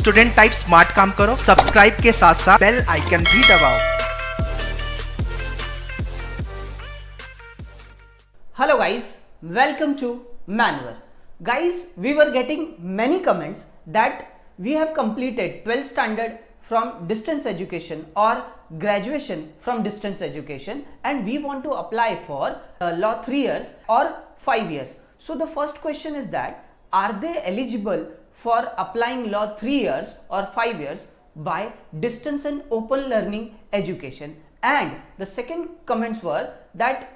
Student type smart काम करो, subscribe के साथ साथ बेल आइकन भी दबाओ। Hello guys, welcome to Manware. Guys, we were getting many comments that we have completed 12th standard from distance education or graduation from distance education and we want to apply for law 3 years or 5 years. So the first question is that are they eligible for applying law 3 years or 5 years by distance and open learning education? And the second comments were that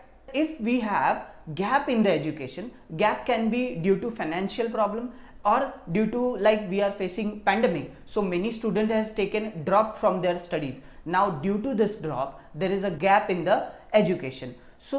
if we have gap in the education, gap can be due to financial problem or due to like we are facing pandemic, so many student has taken drop from their studies. Now due to this drop there is a gap in the education, so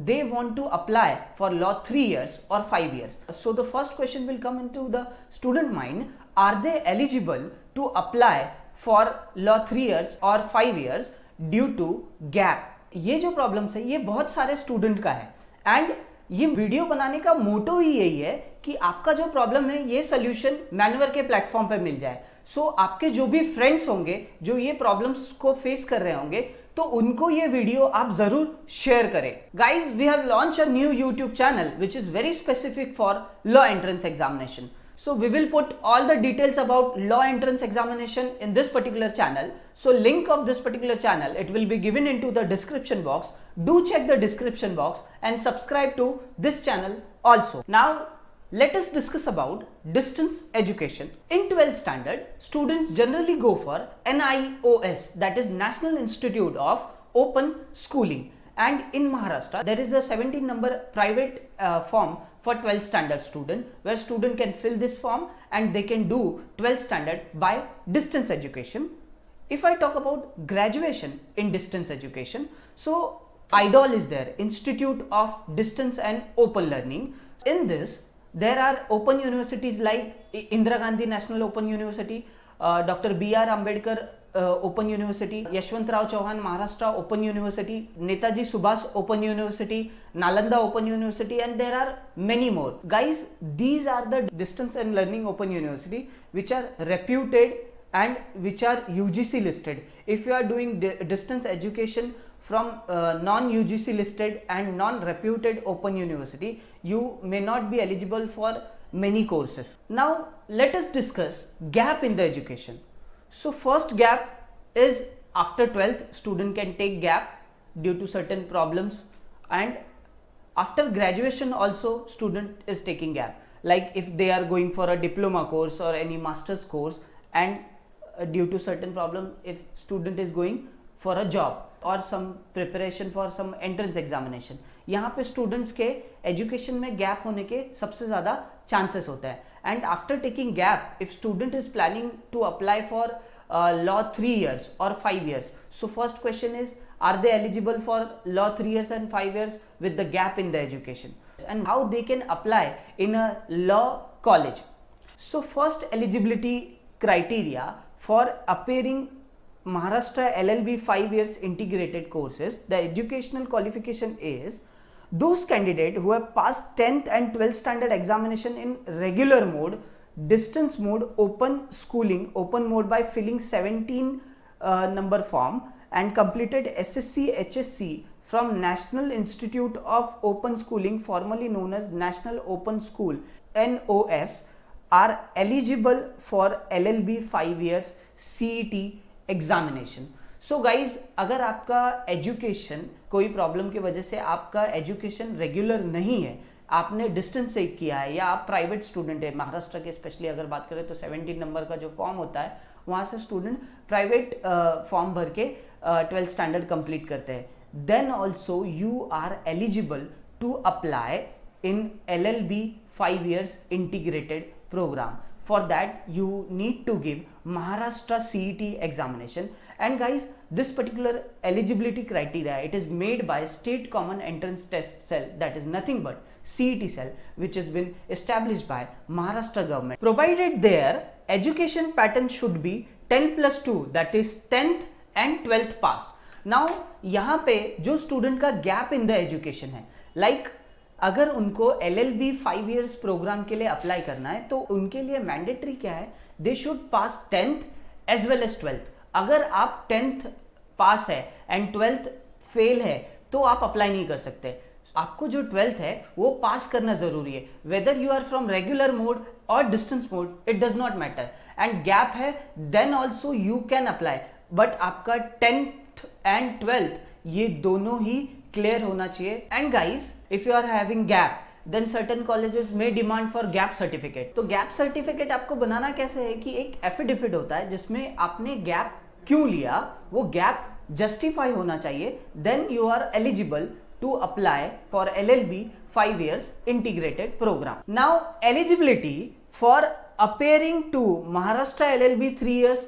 they want to apply for law 3 years or 5 years. So the first question will come into the student mind, are they eligible to apply for law 3 years or 5 years due to gap? ये जो problems है ये बहुत सारे student का है and ये video बनाने का मोटो ही यही है कि आपका जो प्रॉब्लम है ये सोल्यूशन मैनवर के प्लेटफॉर्म पे मिल जाए। सो आपके जो भी फ्रेंड्स होंगे जो ये प्रॉब्लम्स को फेस कर रहे होंगे तो उनको ये वीडियो आप जरूर शेयर करें। Guys, we have launch a new YouTube channel which is very specific for law entrance examination. So we will put all the details about law entrance examination in this particular channel. So link of this particular channel, it will be given into the description box. Do check the description box and subscribe to this channel also. Now let us discuss about distance education. In 12th standard, students generally go for NIOS, that is National Institute of Open Schooling. And in Maharashtra, there is a 17 number private form for 12th standard student where student can fill this form and they can do 12th standard by distance education. If I talk about graduation in distance education, so IDOL is there, Institute of Distance and Open Learning. In this, there are open universities like Indira Gandhi National Open University, Dr. B.R. Ambedkar Open University, Yashwantrao Chauhan Maharashtra Open University, Netaji Subhas Open University, Nalanda Open University, and there are many more. Guys, these are the distance and learning open university which are reputed and which are UGC listed. If you are doing distance education from non-UGC listed and non-reputed open university, you may not be eligible for many courses. Now let us discuss gap in the education. So first gap is after 12th student can take gap due to certain problems, and after graduation also student is taking gap, like if they are going for a diploma course or any master's course and due to certain problem if student is going for a job or some preparation for some entrance examination, यहाँ पे students के education में gap होने के सबसे ज़्यादा chances होता है. And after taking gap, if student is planning to apply for law 3 years or 5 years, so first question is, are they eligible for law 3 years and 5 years with the gap in the education, and how they can apply in a law college. So first eligibility criteria for appearing Maharashtra LLB 5 years integrated courses, the educational qualification is those candidates who have passed 10th and 12th standard examination in regular mode, distance mode, open schooling, open mode by filling 17 number form and completed SSC HSC from National Institute of Open Schooling, formerly known as National Open School NOS, are eligible for LLB 5 years CET examination. So guys, अगर आपका education कोई problem की वजह से आपका education regular नहीं है, आपने डिस्टेंस से किया है या आप प्राइवेट स्टूडेंट है, महाराष्ट्र के स्पेशली अगर बात करें तो 17 नंबर का जो फॉर्म होता है वहाँ से स्टूडेंट प्राइवेट फॉर्म भर के 12th स्टैंडर्ड कंप्लीट करते हैं, then also you are eligible to apply in LLB 5 years integrated program. For that you need to give Maharashtra CET examination. And guys, this particular eligibility criteria, it is made by State Common Entrance Test Cell, that is nothing but CET cell, which has been established by Maharashtra government. Provided their education pattern should be 10+2, that is 10th and 12th passed. Now यहाँ पे जो student का gap in the education है, like अगर उनको LLB 5 years programme के लिए apply करना है तो उनके लिए मैंडेटरी क्या है, they should pass 10th as well as 12th। अगर आप 10th पास है एंड 12th फेल है तो आप अप्लाई नहीं कर सकते। आपको जो 12th है वो पास करना जरूरी है, whether you are from regular mode और distance mode, it does not matter. And gap है then also you can apply, but आपका 10th एंड 12th ये दोनों ही क्लियर होना चाहिए। And guys, if you are having gap then certain colleges में demand for gap certificate. तो gap certificate आपको बनाना कैसे है कि एक एफिडेविट होता है जिसमें आपने गैप क्यों लिया, वो गैप जस्टिफाई होना चाहिए, then you are eligible to apply for LLB 5 years integrated program. Now eligibility for appearing to Maharashtra LLB 3 years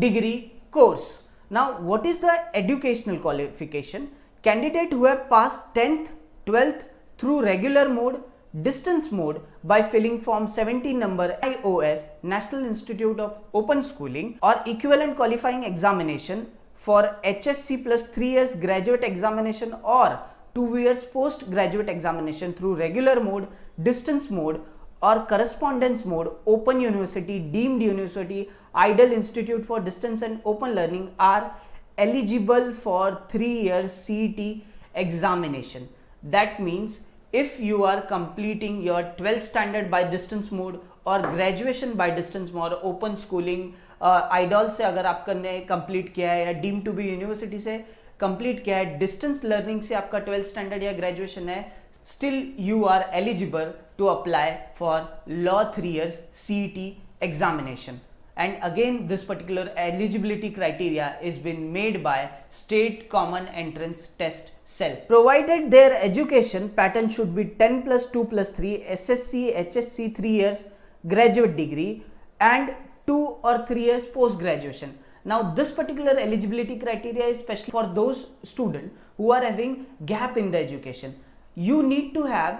degree course. Now what is the educational qualification? Candidate who have passed 10th 12th through regular mode, distance mode by filling form 17 number IOS National Institute of Open Schooling or equivalent qualifying examination for HSC plus 3 years graduate examination or 2 years post-graduate examination through regular mode, distance mode or correspondence mode, open university, deemed university, ideal institute for distance and open learning are eligible for 3 years CET examination. That means if you are completing your 12th standard by distance mode और graduation by distance mode, open schooling idol से अगर आपने complete किया है या deem to be university से complete किया है, डिस्टेंस लर्निंग से आपका 12th स्टैंडर्ड या ग्रेजुएशन है, still you are eligible to apply for law 3 years CET examination. And again this particular eligibility criteria is been made by State Common Entrance Test Cell. Provided their education pattern should be 10 plus 2 plus 3 SSC HSC 3 years graduate degree and 2 or 3 years post graduation. Now this particular eligibility criteria is especially for those students who are having gap in the education. You need to have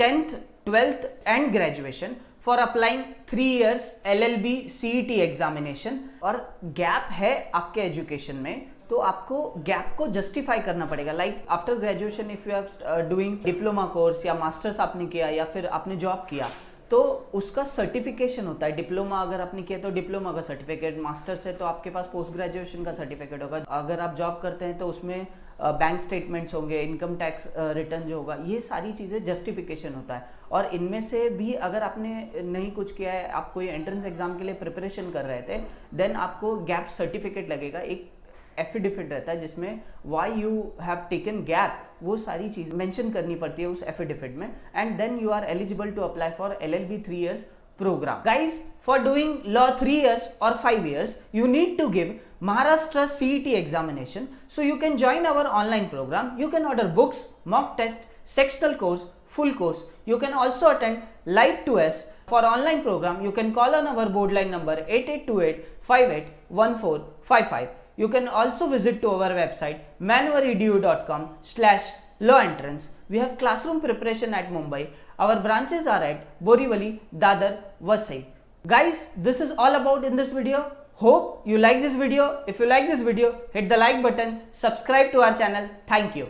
10th 12th and graduation for applying 3 years LLB CET examination. और gap है आपके education में तो आपको gap को justify करना पड़ेगा। Like after graduation if you are doing diploma course या मास्टर्स आपने किया या फिर आपने जॉब किया तो उसका सर्टिफिकेशन होता है। डिप्लोमा अगर आपने किया तो डिप्लोमा का सर्टिफिकेट, मास्टर्स है तो आपके पास पोस्ट ग्रेजुएशन का सर्टिफिकेट होगा। अगर आप जॉब करते हैं तो उसमें बैंक स्टेटमेंट्स होंगे, इनकम टैक्स रिटर्न जो होगा, ये सारी चीज़ें जस्टिफिकेशन होता है। और इनमें से भी अगर आपने नहीं कुछ किया है, आप कोई एंट्रेंस एग्जाम के लिए प्रिपरेशन कर रहे थे, देन आपको गैप सर्टिफिकेट लगेगा, एक एफिडेविट रहता है जिसमें why you have taken gap, वो सारी चीज मेंशन करनी पड़ती है उस एफिडेविट में, and then you are eligible to apply for LLB 3 years program. Guys, for doing law 3 years or 5 years, you need to give Maharashtra CET examination. So you can join our online program. You can order books, mock test, sectional course, full course. You can also attend live 2S. For online program, you can call on our board line number 8828 581455. You can also visit to our website manvaredu.com/law entrance. We have classroom preparation at Mumbai. Our branches are at Borivali, Dadar, Vasai. Guys, this is all about in this video. Hope you like this video. If you like this video, hit the like button, subscribe to our channel. Thank you.